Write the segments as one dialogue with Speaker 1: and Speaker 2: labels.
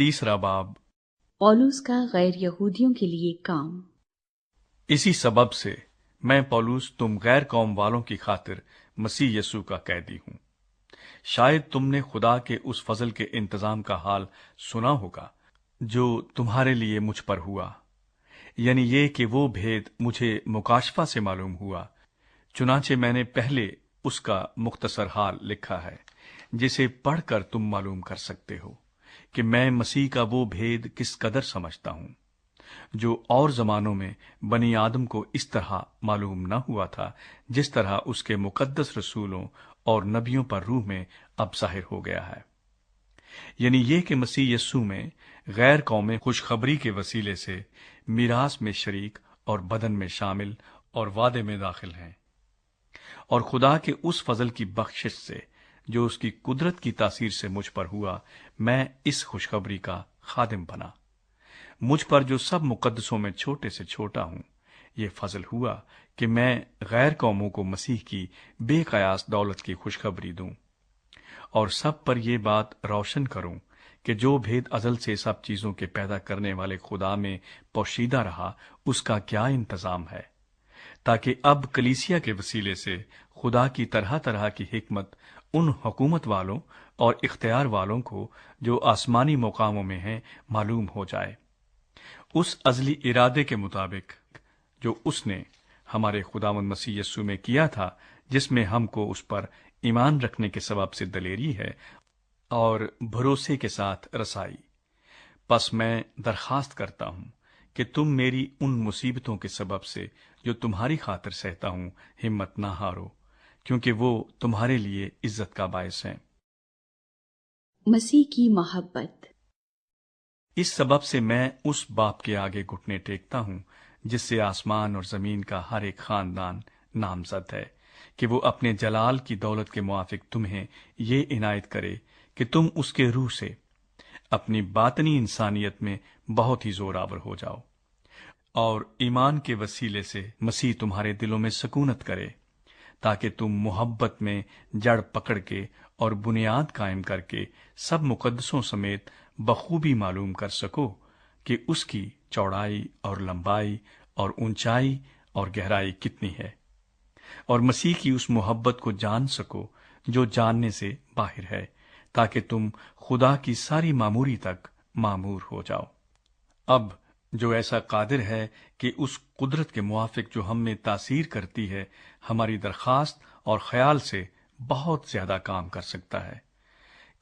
Speaker 1: तीसरा बाब।
Speaker 2: पौलुस का गैर यहूदियों के लिए काम।
Speaker 1: इसी सबब से मैं पौलुस तुम गैर कौम वालों की खातिर मसीह यीशु का कैदी हूं। शायद तुमने खुदा के उस फजल के इंतजाम का हाल सुना होगा जो तुम्हारे लिए मुझ पर हुआ, यानी ये कि वो भेद मुझे मुकाशफा से मालूम हुआ, चुनाचे मैंने पहले उसका मुख्तसर हाल लिखा है, जिसे पढ़कर तुम मालूम कर सकते हो कि मैं मसीह का वो भेद किस कदर समझता हूं, जो और जमानों में बनी आदम को इस तरह मालूम न हुआ था, जिस तरह उसके मुकद्दस रसूलों और नबियों पर रूह में अब जाहिर हो गया है। यानी ये कि मसीह यस्सू में गैर कौमें खुशखबरी के वसीले से मीरास में शरीक और बदन में शामिल और वादे में दाखिल हैं, और खुदा के उस फजल की बख्शिश से जो उसकी कुदरत की तासीर से मुझ पर हुआ, मैं इस खुशखबरी का खादिम बना। मुझ पर जो सब मुकद्दसों में छोटे से छोटा हूं, ये फजल हुआ कि मैं गैर कौमों को मसीह की बेकयास दौलत की खुशखबरी दूं, और सब पर यह बात रोशन करूं कि जो भेद अजल से सब चीजों के पैदा करने वाले खुदा में पोशीदा रहा, उसका क्या इंतजाम है, ताकि अब कलीसिया के वसीले से खुदा की तरह तरह की हिकमत उन हुकूमत वालों और इख्तियार वालों को जो आसमानी मुकामों में हैं मालूम हो जाए, उस अजली इरादे के मुताबिक जो उसने हमारे खुदावंद मसीह यस्सू में किया था, जिसमें हमको उस पर ईमान रखने के सबब से दलेरी है और भरोसे के साथ रसाई। बस मैं दरखास्त करता हूं कि तुम मेरी उन मुसीबतों के सबब से जो तुम्हारी खातिर सहता हूं, हिम्मत ना हारो, क्योंकि वो तुम्हारे लिए इज्जत का बायस हैं।
Speaker 2: मसीह की मोहब्बत।
Speaker 1: इस सबब से मैं उस बाप के आगे घुटने टेकता हूं जिससे आसमान और जमीन का हर एक खानदान नामजद है, कि वो अपने जलाल की दौलत के मुआफिक तुम्हें ये इनायत करे कि तुम उसके रूह से अपनी बातनी इंसानियत में बहुत ही जोरावर हो जाओ, और ईमान के वसीले से मसीह तुम्हारे दिलों में सकूनत करे, ताकि तुम मोहब्बत में जड़ पकड़ के और बुनियाद कायम करके सब मुकद्दसों समेत बखूबी मालूम कर सको कि उसकी चौड़ाई और लंबाई और ऊंचाई और गहराई कितनी है, और मसीह की उस मोहब्बत को जान सको जो जानने से बाहर है, ताकि तुम खुदा की सारी मामूरी तक मामूर हो जाओ। अब जो ऐसा कादिर है कि उस कुदरत के मुआफिक जो हम में तासीर करती है, हमारी दरखास्त और ख्याल से बहुत ज्यादा काम कर सकता है,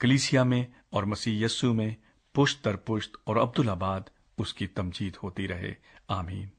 Speaker 1: कलीसिया में और मसीह यस्सू में पुश्त दर पुश्त और अब्दुल आबाद उसकी तमजीद होती रहे। आमीन।